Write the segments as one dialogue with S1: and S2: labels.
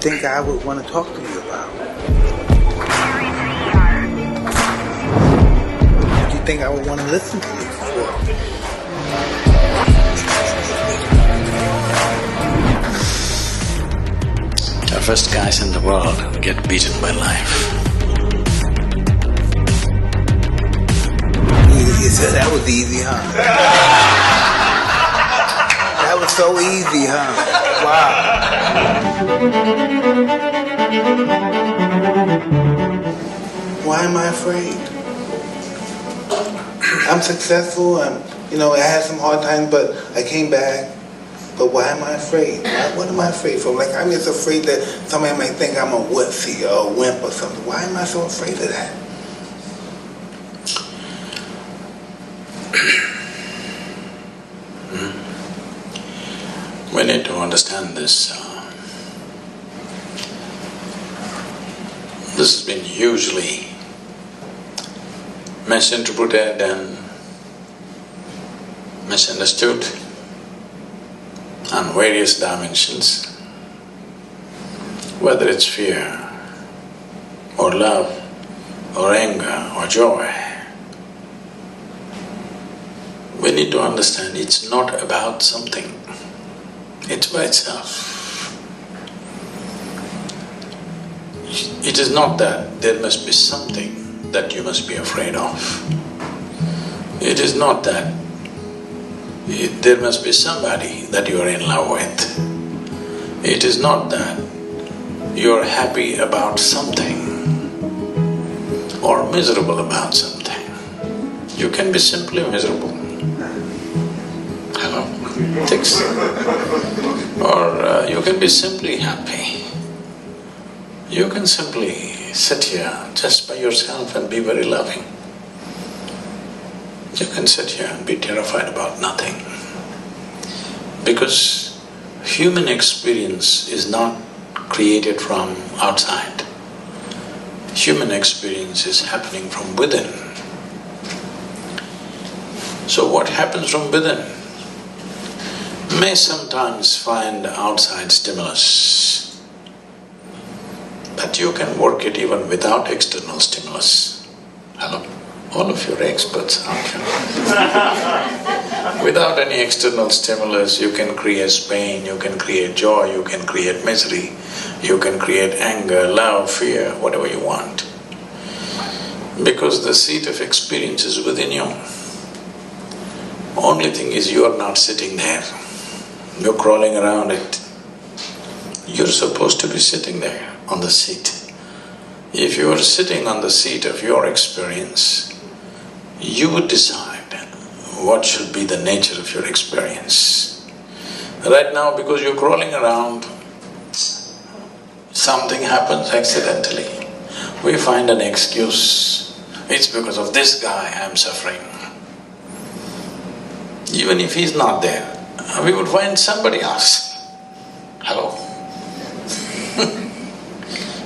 S1: think I would want to talk to you about? What do you think I would want to listen to you for?
S2: Toughest guys in the world get beaten by life.
S1: You said that was easy, huh? That was so easy, huh? Wow. Why am I afraid? I'm successful, I had some hard times, but I came back. But why am I afraid? What am I afraid for? Like, I'm just afraid that somebody might think I'm a wussy or a wimp or something. Why am I so afraid of that?
S2: We need to understand this. This has been hugely misinterpreted and misunderstood on various dimensions, whether it's fear or love or anger or joy. We need to understand it's not about something, it's by itself. It is not that there must be something that you must be afraid of. It is not that there must be somebody that you are in love with. It is not that you are happy about something or miserable about something. You can be simply miserable. Hello? Thanks. Or you can be simply happy. You can simply sit here just by yourself and be very loving. You can sit here and be terrified about nothing. Because human experience is not created from outside. Human experience is happening from within. So what happens from within may sometimes find outside stimulus, but you can work it even without external stimulus. Hello? All of you are experts, aren't you? Without any external stimulus, you can create pain, you can create joy, you can create misery, you can create anger, love, fear, whatever you want. Because the seat of experience is within you. Only thing is you are not sitting there. You're crawling around it. You're supposed to be sitting there on the seat. If you are sitting on the seat of your experience, you would decide what should be the nature of your experience. Right now, because you're crawling around, something happens accidentally. We find an excuse. It's because of this guy I'm suffering. Even if he's not there, we would find somebody else. Hello?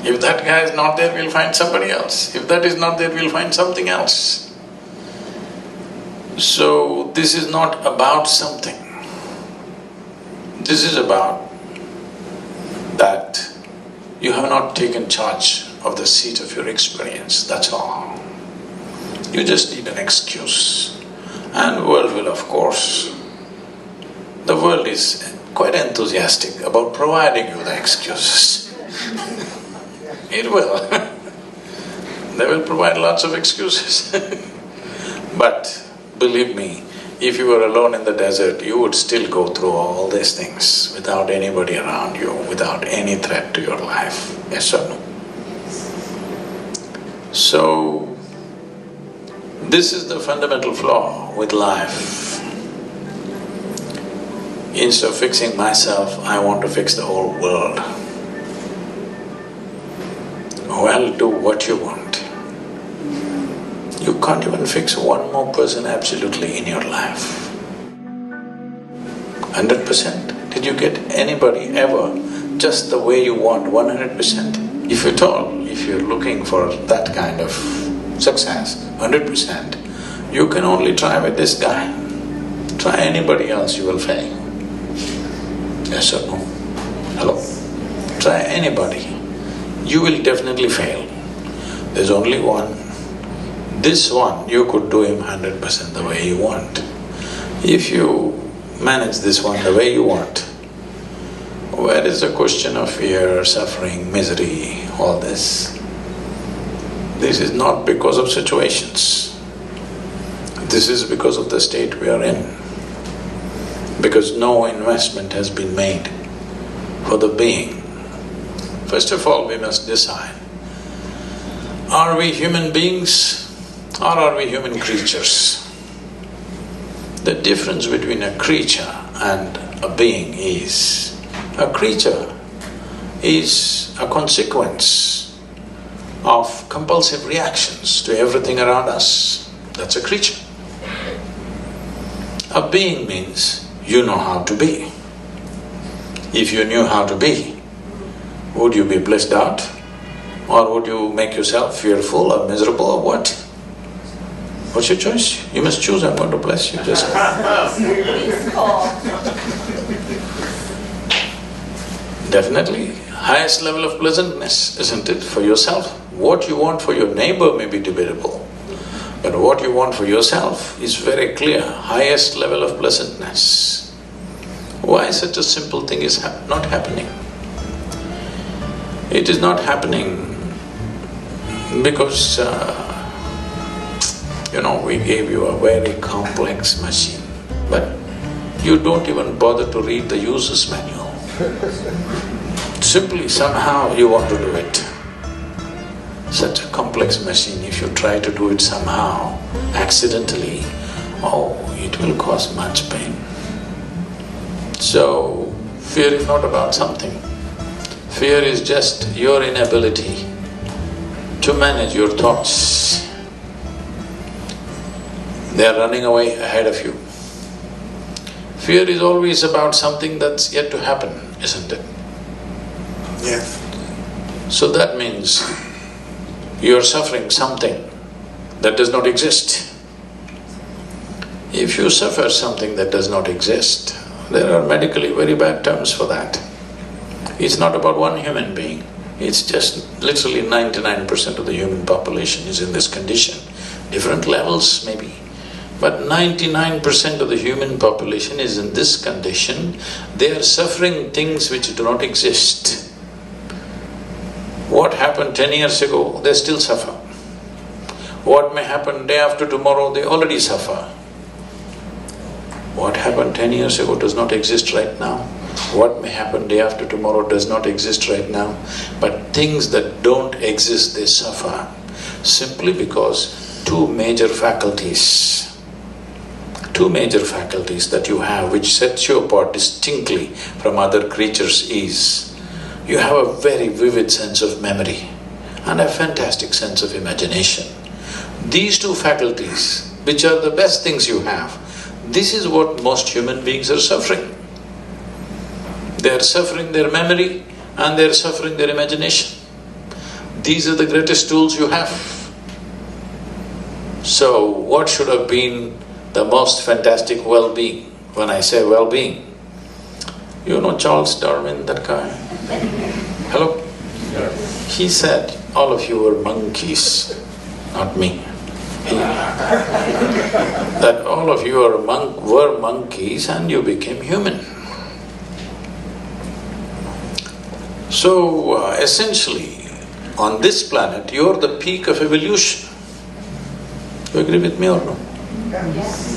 S2: If that guy is not there, we'll find somebody else. If that is not there, we'll find something else. So, this is not about something. This is about that you have not taken charge of the seat of your experience, that's all. You just need an excuse. And the world will, of course, the world is quite enthusiastic about providing you the excuses. It will. They will provide lots of excuses. But believe me, if you were alone in the desert, you would still go through all these things without anybody around you, without any threat to your life. Yes or no? So, this is the fundamental flaw with life. Instead of fixing myself, I want to fix the whole world. Well, do what you want. You can't even fix one more person absolutely in your life. 100%? Did you get anybody ever just the way you want, 100%? If at all, if you're looking for that kind of success, 100%, you can only try with this guy. Try anybody else, you will fail. Yes or no? Hello? Try anybody, you will definitely fail. There's only one. This one, you could do him 100% the way you want. If you manage this one the way you want, where is the question of fear, suffering, misery, all this? This is not because of situations. This is because of the state we are in. Because no investment has been made for the being. First of all, we must decide, are we human beings or are we human creatures? The difference between a creature and a being is, a creature is a consequence of compulsive reactions to everything around us. That's a creature. A being means you know how to be. If you knew how to be, would you be blissed out? Or would you make yourself fearful or miserable or what? What's your choice? You must choose. I'm going to bless you. Just definitely, highest level of pleasantness, isn't it, for yourself? What you want for your neighbor may be debatable, but what you want for yourself is very clear, highest level of pleasantness. Why such a simple thing is not happening? It is not happening because, we gave you a very complex machine, but you don't even bother to read the user's manual. Simply somehow you want to do it. Such a complex machine, if you try to do it somehow, accidentally, it will cause much pain. So, fear is not about something. Fear is just your inability to manage your thoughts. They are running away ahead of you. Fear is always about something that's yet to happen, isn't it?
S1: Yes.
S2: So that means you're suffering something that does not exist. If you suffer something that does not exist, there are medically very bad terms for that. It's not about one human being, it's just literally 99% of the human population is in this condition. Different levels maybe, but 99% of the human population is in this condition. They are suffering things which do not exist. What happened 10 years ago, they still suffer. What may happen day after tomorrow, they already suffer. What happened 10 years ago does not exist right now. What may happen day after tomorrow does not exist right now. But things that don't exist, they suffer. Simply because two major faculties that you have which sets you apart distinctly from other creatures is, you have a very vivid sense of memory and a fantastic sense of imagination. These two faculties, which are the best things you have, this is what most human beings are suffering. They are suffering their memory and they are suffering their imagination. These are the greatest tools you have. So what should have been the most fantastic well-being? When I say well-being, you know Charles Darwin, that guy? Hello? He said, all of you were monkeys, not me. That all of you were monkeys and you became human. So, essentially, on this planet, you're the peak of evolution. You agree with me or no?
S3: Yes.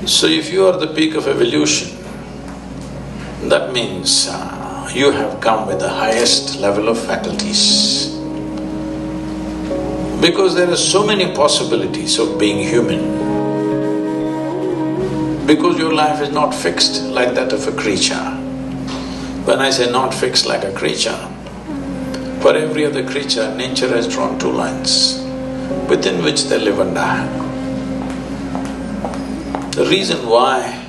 S2: So if you are the peak of evolution, that means you have come with the highest level of faculties. Because there are so many possibilities of being human. Because your life is not fixed like that of a creature. When I say not fixed like a creature, for every other creature, nature has drawn two lines within which they live and die. The reason why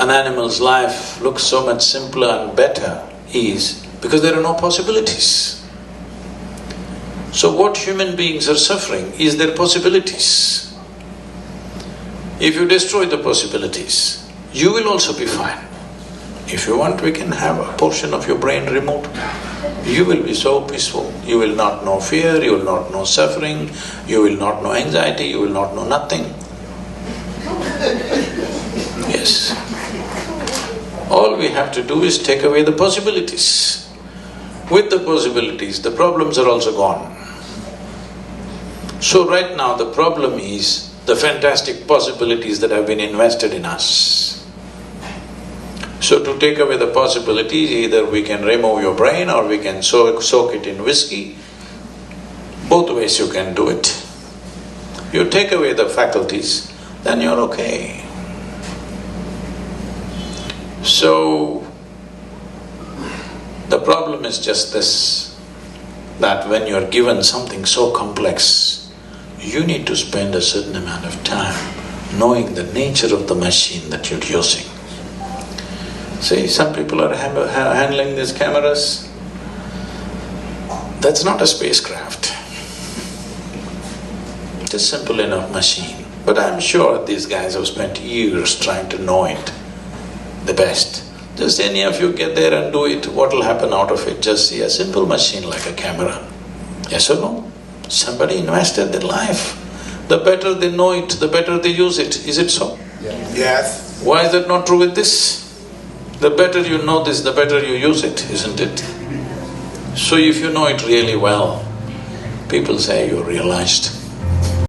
S2: an animal's life looks so much simpler and better is because there are no possibilities. So what human beings are suffering is their possibilities. If you destroy the possibilities, you will also be fine. If you want, we can have a portion of your brain removed. You will be so peaceful. You will not know fear, you will not know suffering, you will not know anxiety, you will not know nothing. Yes. All we have to do is take away the possibilities. With the possibilities, the problems are also gone. So right now the problem is the fantastic possibilities that have been invested in us. So to take away the possibilities, either we can remove your brain or we can soak it in whiskey. Both ways you can do it. You take away the faculties, then you're okay. So, the problem is just this, that when you're given something so complex, you need to spend a certain amount of time knowing the nature of the machine that you're using. See, some people are handling these cameras. That's not a spacecraft. It's a simple enough machine. But I'm sure these guys have spent years trying to know it the best. Just any of you get there and do it, what will happen out of it? Just see a simple machine like a camera. Yes or no? Somebody invested their life. The better they know it, the better they use it. Is it so?
S1: Yes.
S2: Why is that not true with this? The better you know this, the better you use it, isn't it? So if you know it really well, people say you're realized.